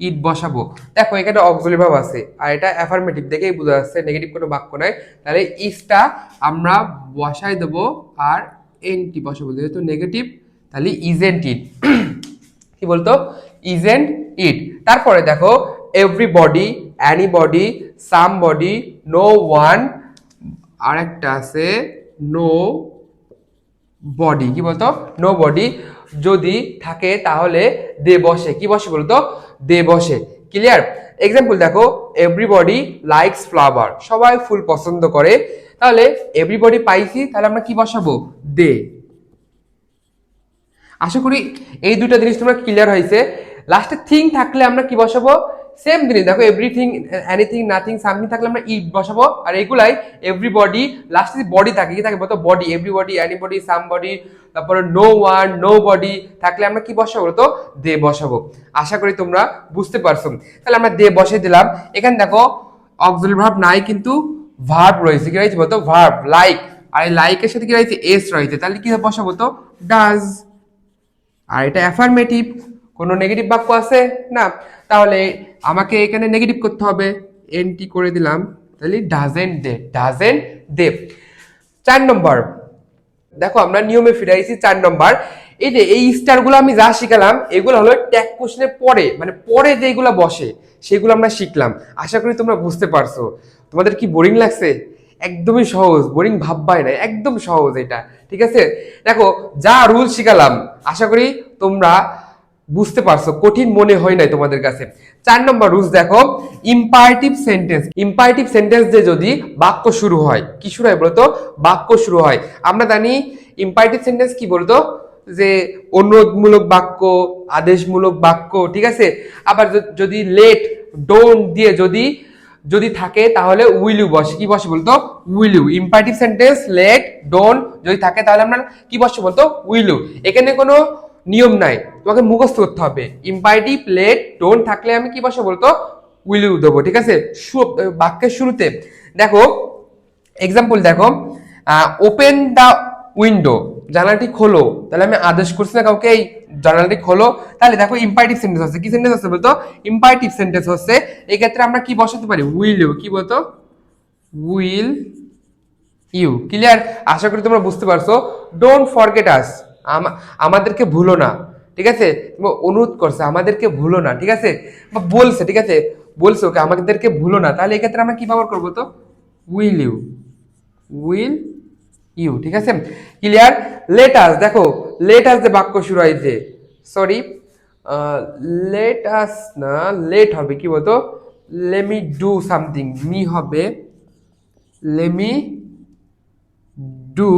Speaker 1: ইট বসাবো। দেখো এখানে অক্সিলারি ভার্ব আছে আর এটা অ্যাফার্মেটিভ দেখেই বোঝা যাচ্ছে, নেগেটিভ কোনো বাক্য নাই। তাহলে ইজটা আমরা বসাই দেবো আর এনটি বসাবো, যেহেতু নেগেটিভ তাহলে ইজেন্ট ইট। কি বলতো ইজেন্ট ইট। তারপরে দেখো everybody, anybody, somebody, no one, আরেকটা আছে নো বডি, কি বলতো, নো বডি যদি থাকে তাহলে দে বসে, কি বসে বলতো, দে বসে। ক্লিয়ার? এক্সাম্পল দেখো, এভরিবডি লাইকস ফ্লাওয়ার, সবাই ফুল পছন্দ করে, তাহলে এভরিবডি পাইছি, তাহলে আমরা কি বসাবো, দে। আশা করি এই দুটো জিনিস তোমরা ক্লিয়ার হয়েছে। লাস্টে থিং থাকলে আমরা কি বসাবো, সেম জিনিস, দেখো এভরিথিং, এনিথিং, নাথিং, সামথিং থাকলে আমরা ইট বসাবো, আর এগুলাই এভরিবডি, লাস্টে যে বডি থাকে, কি থাকে বলতো, বডি, এভরিবডি, এনিবডি, সামবডি, তারপরে নো ওয়ান, নো বডি থাকলে আমরা কি বসাবো তো, দে বসাবো। আশা করি তোমরা বুঝতে পারছো। তাহলে আমরা দে বসে দিলাম। এখানে দেখো অক্সিলারি ভার্ব নাই, কিন্তু ভার্ব রয়েছে, কি রয়েছে বলতো, ভার্ব, লাইক, আর এই লাইকের সাথে কি রয়েছে, এস রয়েছে, তাহলে কি বসাবো তো, ডাজ। আর এটা অ্যাফার্মেটিভ, কোনো নেগেটিভ বাক্য আছে না, তাহলে আমাকে এখানে নেগেটিভ করতে হবে, এনটি করে দিলাম, তাহলে ডাজেন্ট দে, ডাজেন্ট দে। 4 নম্বর দেখো, আমরা নিয়মে ফিরে আইছি। 4 নম্বর, এই যে এই স্টারগুলো আমি যা শিখালাম, এগুলো হলো ট্যাগ কোশ্চেনের পরে, মানে পরে যেগুলো বসে সেগুলো আমরা শিখলাম। আশা করি তোমরা বুঝতে পারছো। তোমাদের কি বোরিং লাগছে? একদমই সহজ, বোরিং ভাববাই না, একদম সহজ এটা, ঠিক আছে? দেখো যা রুল শিখালাম, আশা করি তোমরা বুঝতে পারছো, কঠিন মনে হয় নাই তোমাদের কাছে। 4 নম্বর রুলস দেখো, ইম্পারেটিভ সেন্টেন্স, ইম্পারেটিভ সেন্টেন্স দিয়ে যদি বাক্য শুরু হয়, কি শুরু হয় বলতো, বাক্য শুরু হয়। আমরা জানি ইম্পারেটিভ সেন্টেন্স কি বলতো, যে অনুরোধমূলক বাক্য, আদেশমূলক বাক্য, ঠিক আছে? আবার যদি লেট, ডোন্ট দিয়ে যদি যদি থাকে তাহলে উইল ইউ বসে, কি বসে বলতো, will you. Imperative sentence let, don't যদি থাকে তাহলে আমরা কি বসে বলতো, উইল ইউ। এখানে কোনো নিয়ম নাই, তোমাকে মুখস্থ করতে হবে। ইম্পারেটিভ লেট, ডোন্ট থাকলে আমি কি বসে বলতো, উইল ইউ দেবো, ঠিক আছে? বাক্যের শুরুতে দেখো, এক্সাম্পল দেখো, ওপেন দ্য উইন্ডো, জানালাটি খোলো, তাহলে আমি আদেশ করছি না কাউকে, এই জানালাটি খোলো, তাহলে দেখো ইম্পারেটিভ সেন্টেন্স হচ্ছে, কি সেন্টেন্স হচ্ছে বলতো, ইম্পারেটিভ সেন্টেন্স হচ্ছে। এই ক্ষেত্রে আমরা কি বসাতে পারি, উইল ইউ, কি বলতো, উইল ইউ। ক্লিয়ার? আশা করি তোমরা বুঝতে পারছো। ডোন্ট ফরগেট আস, আমাদেরকে ভুলো না, ঠিক আছে? অনুরোধ করছে, আমাদেরকে ভুলো না, ঠিক আছে? বা বলছে, ঠিক আছে, বলছে ওকে আমাদেরকে ভুলো না, তাহলে এই ক্ষেত্রে আমরা কি ব্যবহার করবো তো, উইল ইউ, উইল ইউ, ঠিক আছে? ক্লিয়ার? লেট আস, দেখো লেট আস যে বাক্য শুরু হয়েছে, সরি, লেট আস না, লেট হবে, কি বলতো, লেমি ডু সামথিং, মি হবে লেমি ডু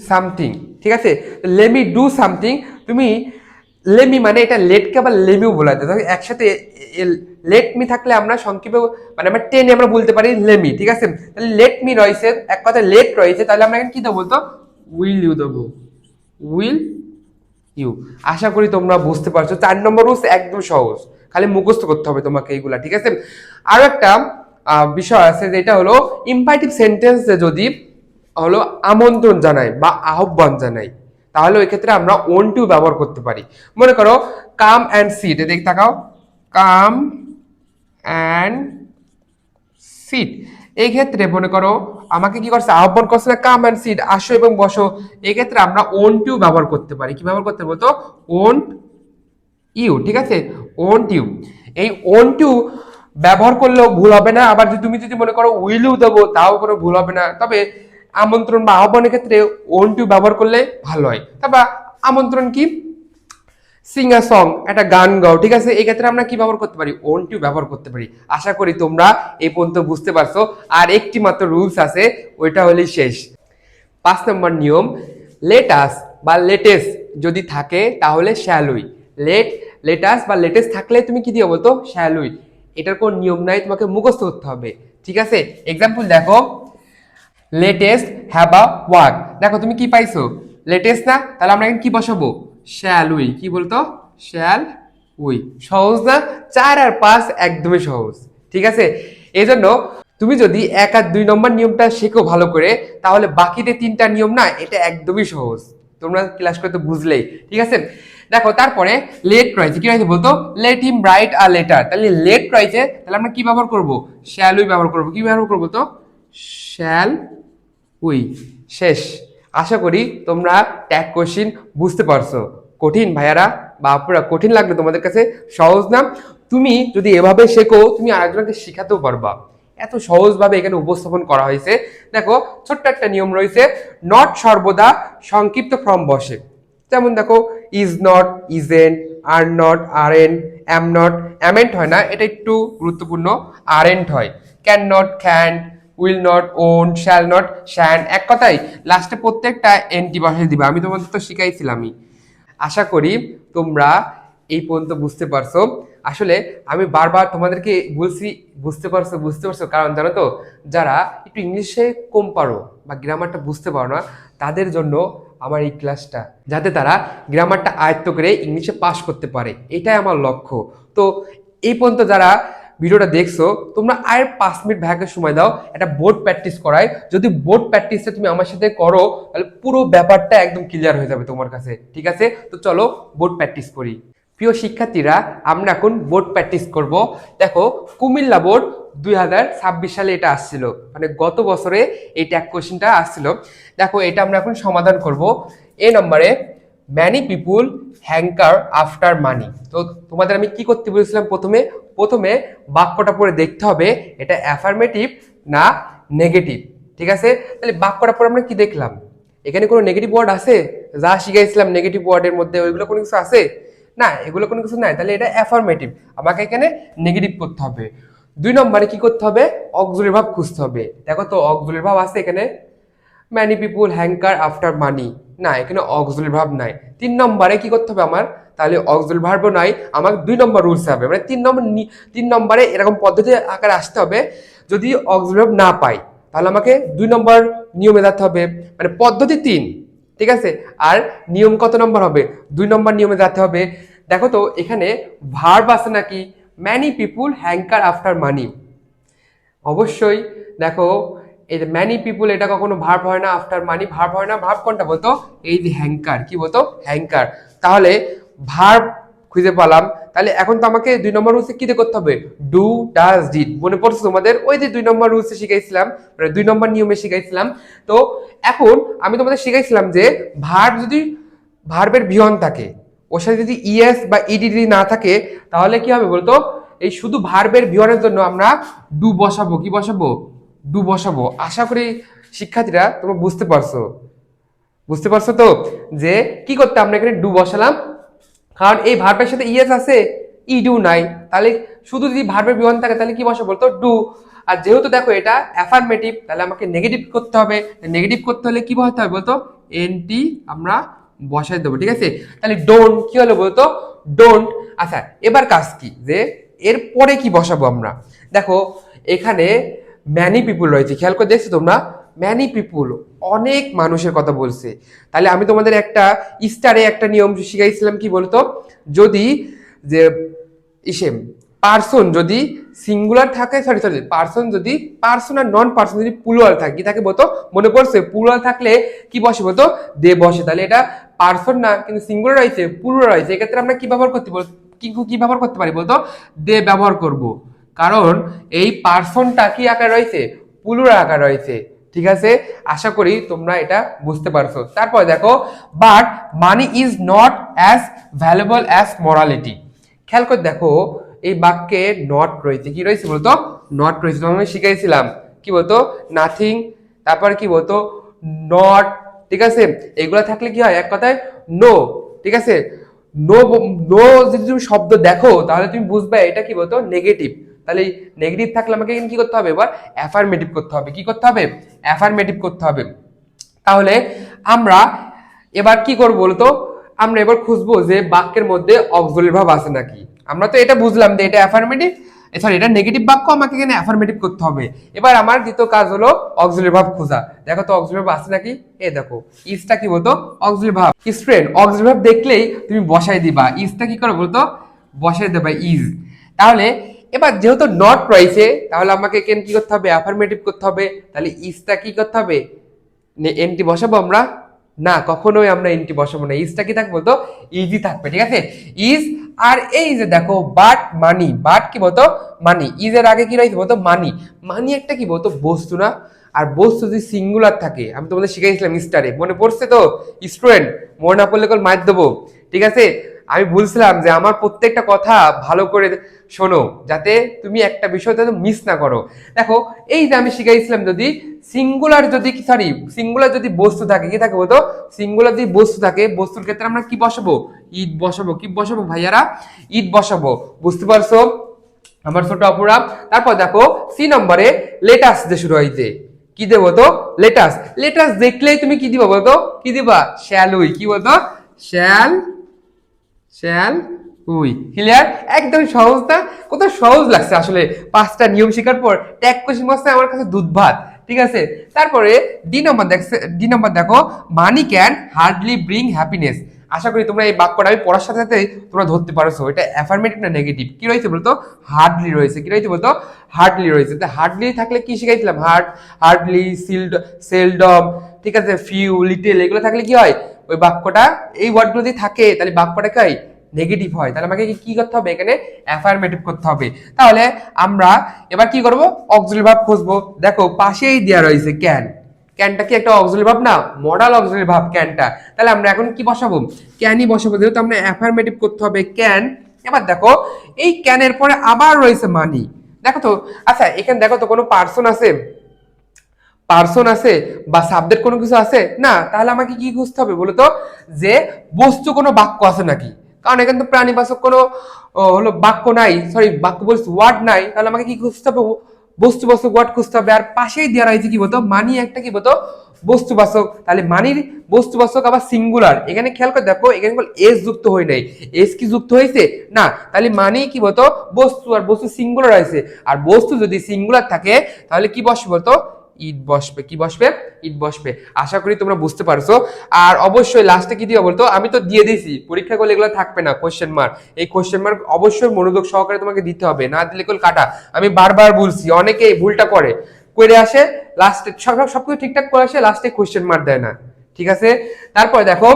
Speaker 1: সামথিং, ঠিক আছে? লেমি ডু সামথিং, তুমি লেমি মানে এটা লেটকে আবার লেমিও বলা যায়, একসাথে লেট মি থাকলে আমরা সংক্ষেপে, মানে আমরা টেনে আমরা বলতে পারি লেমি, ঠিক আছে? তাহলে লেট মি রয়েছে, এক কথায় লেট রয়েছে, তাহলে আমরা এখানে কি দেবো বলতো, উইল ইউ দেবো, উইল ইউ। আশা করি তোমরা বুঝতে পারছো। 4 নম্বর রুলস একদম সহজ, খালি মুখস্থ করতে হবে তোমাকে এইগুলা, ঠিক আছে? আরো একটা বিষয় আছে, যেটা হলো ইম্পারেটিভ সেন্টেন্সে যদি হলো আমন্ত্রণ জানাই বা আহ্বান জানাই, তাহলে ওই ক্ষেত্রে আমরা ওন টু ব্যবহার করতে পারি। মনে করো কাম অ্যান্ড সিট, দেখ তাকাও, কাম অ্যান্ড সিট, এই ক্ষেত্রে মনে করো আমাকে কি করছে, আহ্বান করছে না, কাম অ্যান্ড সিট, আসো এবং বসো, এই ক্ষেত্রে আমরা ওন টু ব্যবহার করতে পারি। কি ব্যবহার করতে বলতো, ওন ইউ, ঠিক আছে? Won't you. এই ওন টু ব্যবহার করলেও ভুল হবে না, আবার যদি তুমি যদি মনে করো উইল ইউ দেবো, তাও কোনো ভুল হবে না। তবে আমন্ত্রণ বা আহ্বানের ক্ষেত্রে ওন টু ব্যবহার করলে ভালো হয়। তারপর আমন্ত্রণ কি, সিং আ সং, একটা গান গাও, ঠিক আছে? এই ক্ষেত্রে আমরা কি ব্যবহার করতে পারি, ওন টু ব্যবহার করতে পারি। আশা করি তোমরা এই পর্যন্ত বুঝতে পারছো। আর একটি মাত্র রুলস আছে, ওইটা হলেই শেষ। 5 নম্বর নিয়ম, লেটাস বা লেটেস্ট যদি থাকে তাহলে শ্যাল উই। লেটাস বা লেটেস্ট থাকলে তুমি কি দিও বলতো, শ্যাল উই। এটার কোনো নিয়ম নাই, তোমাকে মুখস্থ করতে হবে, ঠিক আছে? এক্সাম্পল দেখো, লেটেস্ট হ্যাভ আ ওয়ার্ক, দেখো তুমি কি পাইছো, লেটেস্ট না, তাহলে আমরা এখন কি বসাবো, শ্যাল উই, কি বলতো, শ্যাল উই। সহজ না? 4 আর 5 একদমই সহজ, ঠিক আছে? এই জন্য তুমি যদি 1 আর 2 নম্বর নিয়মটা শেখো ভালো করে, তাহলে বাকি যে 3টা নিয়ম না, এটা একদমই সহজ, তোমরা ক্লাস করতে বুঝলেই, ঠিক আছে? দেখো তারপরে লেট রয়েছে, কি রয়েছে বলতো, let him write a letter, তাহলে লেট রয়েছে, তাহলে আমরা কি ব্যবহার করব, শ্যাল উই ব্যবহার করব। কি ব্যবহার করবো তো, শ্যাল উই। শেষ। আশা করি তোমরা ট্যাগ কোশ্চিন বুঝতে পারছো। কঠিন ভাইয়ারা বা আপুরা, কঠিন লাগলো তোমাদের কাছে? সহজ না? তুমি যদি এভাবে শেখো, তুমি আরেকজনকে শেখাতেও পারবা। এত সহজভাবে এখানে উপস্থাপন করা হয়েছে। দেখো ছোট্ট একটা নিয়ম রয়েছে, নট সর্বদা সংক্ষিপ্ত ফর্ম বসে। যেমন দেখো is not, isn't, are not, aren't, am not, amn't হয় না, এটা একটু গুরুত্বপূর্ণ, আর এন্ট হয়। Can not, can't, will not, won't, shall not, shan't. এক কথায় লাস্টে প্রত্যেকটা এনটি বসাই দিবা, আমি তোমাদের তো শিখাইছিলামই। আশা করি তোমরা এই পর্যন্ত বুঝতে পারছো। আসলে আমি বারবার তোমাদেরকে বলছি বুঝতে পারছো, কারণ জানো তো যারা একটু ইংলিশে কম পারো বা গ্রামারটা বুঝতে পারো না, তাদের জন্য আমার এই ক্লাসটা, যাতে তারা গ্রামারটা আয়ত্ত করে ইংলিশে পাস করতে পারে, এটাই আমার লক্ষ্য। তো এই পর্যন্ত যারা ভিডিওটা দেখছো, তোমরা আর 5 মিনিট ভাইকে সময় দাও, একটা বোর্ড প্র্যাকটিস করাই। যদি বোর্ড প্র্যাকটিসটা তুমি আমার সাথে করো, তাহলে পুরো ব্যাপারটা একদম ক্লিয়ার হয়ে যাবে তোমার কাছে। ঠিক আছে, তো চলো বোর্ড প্র্যাকটিস করি। প্রিয় শিক্ষার্থীরা, আমরা এখন বোর্ড প্র্যাকটিস করব। দেখো কুমিল্লা বোর্ড 2026 সালে এটা আসছিল, মানে গত বছরে এই ট্যাগ কোশ্চেনটা আসছিল। দেখো এটা আমরা এখন সমাধান করব। এ নম্বরে many people hanker after money. তো তোমাদের আমি কি করতে বলেছিলাম, প্রথমে বাক্যটা পড়ে দেখতে হবে এটা অ্যাফার্মেটিভ না নেগেটিভ। ঠিক আছে, তাহলে বাক্যটা পড়ে আমরা কি দেখলাম, এখানে কোনো নেগেটিভ ওয়ার্ড আছে? যা শিখাইছিলাম নেগেটিভ ওয়ার্ডের মধ্যে ওইগুলো কোনো কিছু আছে না, এগুলো কোনো কিছু নাই, তাহলে এটা অ্যাফার্মেটিভ, আমাকে এখানে নেগেটিভ করতে হবে। 2 নম্বরে কি করতে হবে, অক্সিলারি ভার্ব খুঁজতে হবে। দেখো তো অক্সিলারি ভার্ব আছে এখানে, many people hanker after money, না এখানে অক্সিলারি ভার্ব নাই। 3 নম্বরে কি করতে হবে আমার, তাহলে অক্সিলারি ভার্বও নাই, আমার 2 নম্বর রুলস হবে, মানে 3 নম্বরে এরকম পদ্ধতি আকারে আসতে হবে। যদি অক্সিলারি ভার্ব না পাই, তাহলে আমাকে 2 নম্বর নিয়মে যেতে হবে, মানে পদ্ধতি 3। ঠিক আছে, আর নিয়ম কত নম্বর হবে, 2 নম্বর নিয়মে যেতে হবে। দেখো তো এখানে ভার্ব আছে নাকি, many people hanker after money, অবশ্যই। দেখো এই যে ম্যানি পিপুল, এটা কখনো ভার্ব হয় না, আফটার মানি ভার্ব হয় না। ভার্ব কোনটা বলতো, এই যে হ্যাঙ্কার, কি বলতো হ্যাঙ্কার। তাহলে ভার্ব খুঁজে পেলাম, তাহলে এখন তো আমাকে 2 নম্বর রুলসে কি করতে হবে, ডু, ডাজ, ডিড। মনে পড়ছে তোমাদের ওই যে 2 নম্বর রুলসে শিখাইছিলাম, মানে 2 নম্বর নিয়মে শিখাইছিলাম। তো এখন আমি তোমাদের শিখাইছিলাম যে ভার্ব যদি ভার্বের ভিয়ন থাকে, ওর সাথে যদি ইএস বা ইডিডি না থাকে, তাহলে কি হবে বলতো, এই শুধু ভার্বের ভিয়নের জন্য আমরা ডু বসাবো। কি বসাবো, ডু বসাবো। আশা করি শিক্ষার্থীরা তোমরা বুঝতে পারছো তো যে কি করতে আমরা এখানে ডু বসালাম, কারণ এই ভার্বের সাথে ইএস আছে, ই ডু নাই, তাহলে শুধু যদি ভার্বের ভিয়ন থাকে তাহলে কি বসাবো বলতো, ডু। আর যেহেতু দেখো এটা অ্যাফার্মেটিভ, তাহলে আমাকে নেগেটিভ করতে হবে। নেগেটিভ করতে হলে কি বসাতে হবে বলতো, এনটি আমরা বসাই দেবো। ঠিক আছে, তাহলে ডোন্ট কি হলো বলতো, ডোন্ট। আচ্ছা এবার কাজ কি, যে এরপরে কি বসাবো আমরা। দেখো এখানে ম্যানি পিপুল রয়েছে, খেয়াল করে দেখছো তোমরা, ম্যানি পিপুল অনেক মানুষের কথা বলছে। তাহলে আমি তোমাদের একটা স্টারে একটা নিয়ম শিখাইছিলাম, কি বলতো, যদি যে ইসে পার্সন যদি সিঙ্গুলার থাকে, সরি পার্সন যদি, পার্সন আর নন পার্সন যদি প্লুরাল থাকে, কি থাকে বলতো, মনে পড়ছে, প্লুরাল থাকলে কি বসে বলতো, দে বসে। তাহলে এটা পার্সন না, কিন্তু সিঙ্গুলার রয়েছে, প্লুরাল রয়েছে, এক্ষেত্রে আমরা কি ব্যবহার করতে কি ব্যবহার করতে পারি বলতো, দে ব্যবহার করব, কারণ এই পার্সনটা কি আকার রয়েছে, প্লুরাল আকার রয়েছে। ঠিক আছে, আশা করি তোমরা এটা বুঝতে পারছো। তারপর দেখো, but money is not as valuable as morality. খেয়াল করে দেখো এই বাক্যে নট রয়েছে, কি রয়েছে বলতো, নট রয়েছে। আমি শিখাইছিলাম কি বলতো, নাথিং, তারপর কি বলতো, নট। ঠিক আছে, এগুলো থাকলে কি হয়, এক কথায় নো। ঠিক আছে, নো নো যদি তুমি শব্দ দেখো, তাহলে তুমি বুঝবে এটা কি বলতো, নেগেটিভ। তাহলে নেগেটিভ থাকলে আমাকে কি করতে হবে, এবার অ্যাফার্মেটিভ করতে হবে। কি করতে হবে, অ্যাফার্মেটিভ করতে হবে। তাহলে আমরা এবার কি করবো বলতো, আমরা এবার খুঁজবো যে বাক্যের মধ্যে অক্সিলারি ভার্ব আছে নাকি। আমরা তো এটা বুঝলাম যে এটা অ্যাফার্মেটিভ, সরি এটা নেগেটিভ বাক্য, আমাকে এখানে অ্যাফার্মেটিভ করতে হবে। এবার আমার দ্বিতীয় কাজ হলো অক্সিলারি ভার্ব খোঁজা। দেখো তো অক্সিলারি ভার্ব আছে নাকি, এই দেখো ইজটা কি বলতো, auxiliary verb. Student auxiliary verb দেখলেই তুমি বসাই দিবা, ইজটা কি করে বলতো, বসাই দেবা ইজ। তাহলে এবার যেহেতু নট রয়েছে, তাহলে আমাকে এখানে কি করতে হবে, অ্যাফার্মেটিভ করতে হবে। তাহলে ইজটা কি করতে হবে, এনটি বসাবো আমরা, না কখনোই আমরা এনটি বসাবো না, ইজটা কি থাকবে বলতো, ইজি থাকবে। ঠিক আছে, ইজ। আর এই যে দেখো বাট মানি, বাট কি বলতো, মানি, ইজের আগে কি রয়েছে বলতো, মানি। মানি একটা কি বলতো, বস্তু না, আর বস্তু যদি সিঙ্গুলার থাকে, আমি তোমাদের শিখাইছিলাম স্টারে, মনে পড়ছে তো স্টুডেন্ট, মনে না পড়লে কল মার দেবো। ঠিক আছে, আমি বলছিলাম যে আমার প্রত্যেকটা কথা ভালো করে শোনো, যাতে তুমি একটা বিষয় মিস না করো। দেখো, এই যে আমি শিখাইছিলাম, যদি সিঙ্গুলার যদি বস্তু থাকে, কি থাকে বলতো, সিঙ্গুলার যদি বস্তু থাকে, বস্তুর ক্ষেত্রে আমরা কি বসাবো, ইট বসাবো। কি বসাবো ভাইয়ারা, ইট বসাবো। বুঝতে পারছো আমার ছোট অপরাধ? তারপর দেখো সি নম্বরে লেটাস দিয়ে শুরু হইতে, কি দেবো তো, লেটাস। লেটাস দেখলেই তুমি কি দিবা বলতো, কি দিবা, শ্যালুই। কি বলতো, শ্যাল শ্যাল উই। ক্লিয়ার? একদম সহজ না? কত সহজ লাগছে আসলে। 5টা নিয়ম শেখার পর ট্যাগ কোশ্চেন বসতে আমার কাছে দুধ ভাত। ঠিক আছে, তারপরে ডি নাম্বার দেখো, money can hardly bring happiness. আশা করি তোমরা এই বাক্যটা আমি পড়ার সাথে সাথে তোমরা ধরতে পারছো এটা অ্যাফার্মেটিভ না নেগেটিভ। কি রয়েছে বলতো, হার্ডলি রয়েছে। কি রয়েছে বলতো, হার্ডলি রয়েছে। তো হার্ডলি থাকলে কি শিখাইছিলাম, হার্ডলি, সেলডম, ঠিক আছে, ফিউ, লিটল, এগুলো থাকলে কি হয়, ওই বাক্যটা এই ওয়ার্ডগুলো যদি থাকে তাহলে বাক্যটা কি হয়, নেগেটিভ হয়। তাহলে আমাকে কি করতে হবে, এখানে অ্যাফার্মেটিভ করতে হবে। তাহলে আমরা এবার কি করব, অক্সিলারি ভার্ব খুঁজবো। দেখো পাশেই দেওয়া রয়েছে ক্যান। ক্যানটা কি একটা অক্সিলারি ভার্ব না, মডাল অক্সিলারি ভার্ব ক্যানটা। তাহলে আমরা এখন কি বসাবো, ক্যানই বসাবো, যেহেতু আমরা অ্যাফার্মেটিভ করতে হবে ক্যান। এবার দেখো এই ক্যানের পরে আবার রয়েছে মানি। দেখো তো, আচ্ছা এখানে দেখো তো কোনো পার্সন আছে বা সাবজেক্ট কোনো কিছু আছে না, তাহলে আমাকে কি খুঁজতে হবে বলতো, যে বস্তু কোনো বাক্য আছে নাকি। কারণ এখানে তো প্রাণীবাচক কোনো হলো বাক্য নাই, সরি বাক্য বলছি ওয়ার্ড নাই, তাহলে আমাকে কি খুঁজতে হবে, বস্তুবাচক ওয়ার্ড খুঁজতে হবে। আর পাশেই দেওয়া রয়েছে কি বলতো, মানি একটা কি বলতো, বস্তুবাচক। তাহলে মানির বস্তুবাচক আবার সিঙ্গুলার। এখানে খেয়াল করে দেখো, এখানে এস যুক্ত হয় নাই, এস কি যুক্ত হয়েছে না, তাহলে মানি কি বলতো, বস্তু, আর বস্তু সিঙ্গুলার আছে। আর বস্তু যদি সিঙ্গুলার থাকে তাহলে কি বসবে বলতো, ইট বসবে। কি বসবে, ইট বসবে। আশা করি তোমরা বুঝতে পারছো। আর অবশ্যই লাস্টে কি দিবা বলতো, আমি তো দিয়ে দিয়েছি, পরীক্ষা করলে এগুলো থাকবে না, কোশ্চেন মার্ক। এই কোশ্চেন মার্ক অবশ্যই মনোযোগ সহকারে তোমাকে দিতে হবে, না দিলে কোন কাটা। আমি বারবার বলছি, অনেকে এই ভুলটা করে আসে, লাস্টে সবকিছু ঠিকঠাক করে আসে, লাস্টে কোশ্চেন মার্ক দেয় না। ঠিক আছে, তারপরে দেখো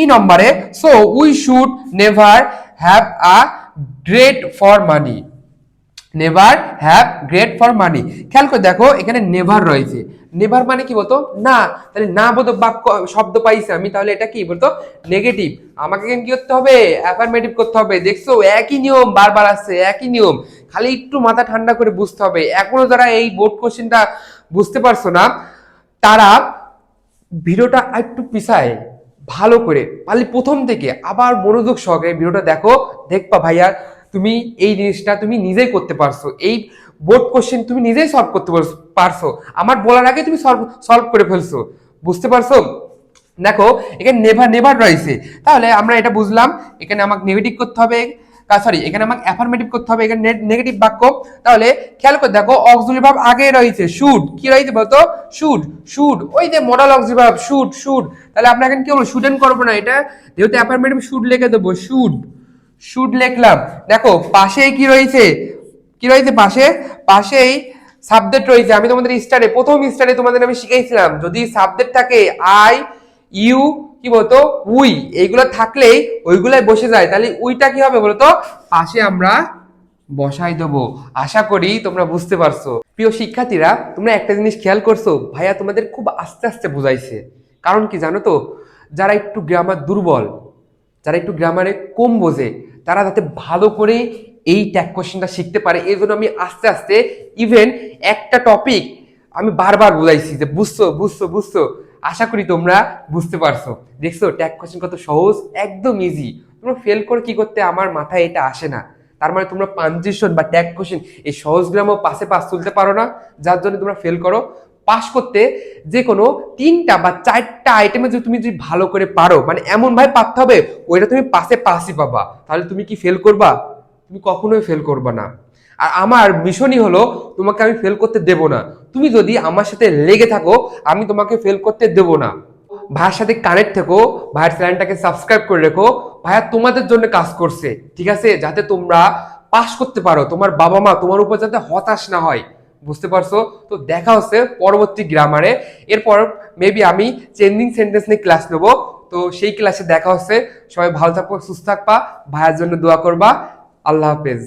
Speaker 1: ই নম্বরে, so we should never have a great for money. Never have great for money. খেয়াল করে দেখো এখানে নেভার রয়েছে। নেভার মানে কি বলতো, না। তাহলে না বোধক বাক্য শব্দ পাইছি আমি, তাহলে এটা কি বলতো, নেগেটিভ। আমাকে কি করতে হবে, অ্যাফার্মেটিভ করতে হবে। দেখছো একই নিয়ম বারবার আসছে, একই নিয়ম, খালি একটু মাথা ঠান্ডা করে বুঝতে হবে। এখনো যারা এই বোর্ড কোশ্চেনটা বুঝতে পারছো না, তারা ভিডিওটা একটু পিছায় ভালো করে পারলে প্রথম থেকে আবার মনোযোগ সহকারে ভিডিওটা দেখো, দেখবা ভাইয়া তুমি এই জিনিসটা তুমি নিজেই করতে পারছো। এই বোর্ড কোশ্চেন তুমি নিজেই সলভ করতে পারছো, আমার বলার আগে তুমি সলভ করে ফেলছো। বুঝতে পারছো? দেখো এখানে নেভার রয়েছে, তাহলে আমরা এটা বুঝলাম এখানে আমাকে নেগেটিভ করতে হবে, সরি এখানে আমাকে অ্যাফার্মেটিভ করতে হবে, এখানে নেগেটিভ বাক্য। তাহলে খেয়াল করে দেখো অক্সিলারি ভার্ব আগে রয়েছে শুড। কি রয়েছে বলতো, শুড, ওই যে মডাল অক্সিলারি ভার্ব শুড। তাহলে আমরা এখানে কি বলবো, শুডেন্ট করবো না, এটা যেহেতু অ্যাফার্মেটিভ শুড লিখে দেবো, শুড লিখলাম। দেখো পাশেই কি রয়েছে, পাশেই সাবজেক্ট রয়েছে। আমি তোমাদের প্রথম স্টারে তোমাদের আমি শিখাইছিলাম, যদি সাবজেক্ট থাকে আই, ইউ, কি বলতো, উই, এইগুলো থাকলেই ওইগুলাই বসে যায়। তাহলে উইটা কি হবে বলতো, পাশে আমরা বসাই দেবো। আশা করি তোমরা বুঝতে পারছো। প্রিয় শিক্ষার্থীরা, তোমরা একটা জিনিস খেয়াল করছো, ভাইয়া তোমাদের খুব আস্তে আস্তে বুঝাইছে। কারণ কি জানো তো, যারা একটু গ্রামার দুর্বল, যারা একটু গ্রামারে কম বোঝে, তারা যাতে ভালো করে এই ট্যাগ কোশ্চেনটা শিখতে পারে, এই জন্য আমি আস্তে আস্তে ইভেন একটা টপিক আমি বারবার বুঝাইছি যে বুঝছো। আশা করি তোমরা বুঝতে পারছো। দেখছো ট্যাগ কোশ্চেন কত সহজ, একদম ইজি। তোমরা ফেল করে কি করতে, আমার মাথায় এটা আসে না। তার মানে তোমরা পাঞ্জেশন বা ট্যাগ কোশ্চেন এই সহজ গ্রামও পাস তুলতে পারো না, যার জন্য তোমরা ফেল করো। পাস করতে যে কোনো 3টা বা 4টা আইটেমে যদি তুমি ভালো করে পারো, মানে এমন ভাবে পারতে হবে ওইটা তুমি পাসই পাবা, তাহলে তুমি কি ফেল করবা? তুমি কখনোই ফেল করবা না। আর আমার মিশনই হলো তোমাকে আমি ফেল করতে দেব না। তুমি যদি আমার সাথে লেগে থাকো, আমি তোমাকে ফেল করতে দেব না। ভাইয়ের সাথে কানেক্ট থেকো, ভাইয়ের চ্যানেলটাকে সাবস্ক্রাইব করে রেখো। ভাইয়া তোমাদের জন্য কাজ করছে, ঠিক আছে, যাতে তোমরা পাস করতে পারো, তোমার বাবা মা তোমার উপর যাতে হতাশ না হয়। বুঝতে পারছো? তো দেখা হচ্ছে পরবর্তী গ্রামারে। এরপর মেবি আমি চেঞ্জিং সেন্টেন্স নিয়ে ক্লাস নেবো, তো সেই ক্লাসে দেখা হচ্ছে। সবাই ভালো থাকবো, সুস্থ থাকবা, ভাইয়ের জন্য দোয়া করবা। আল্লাহ হাফেজ।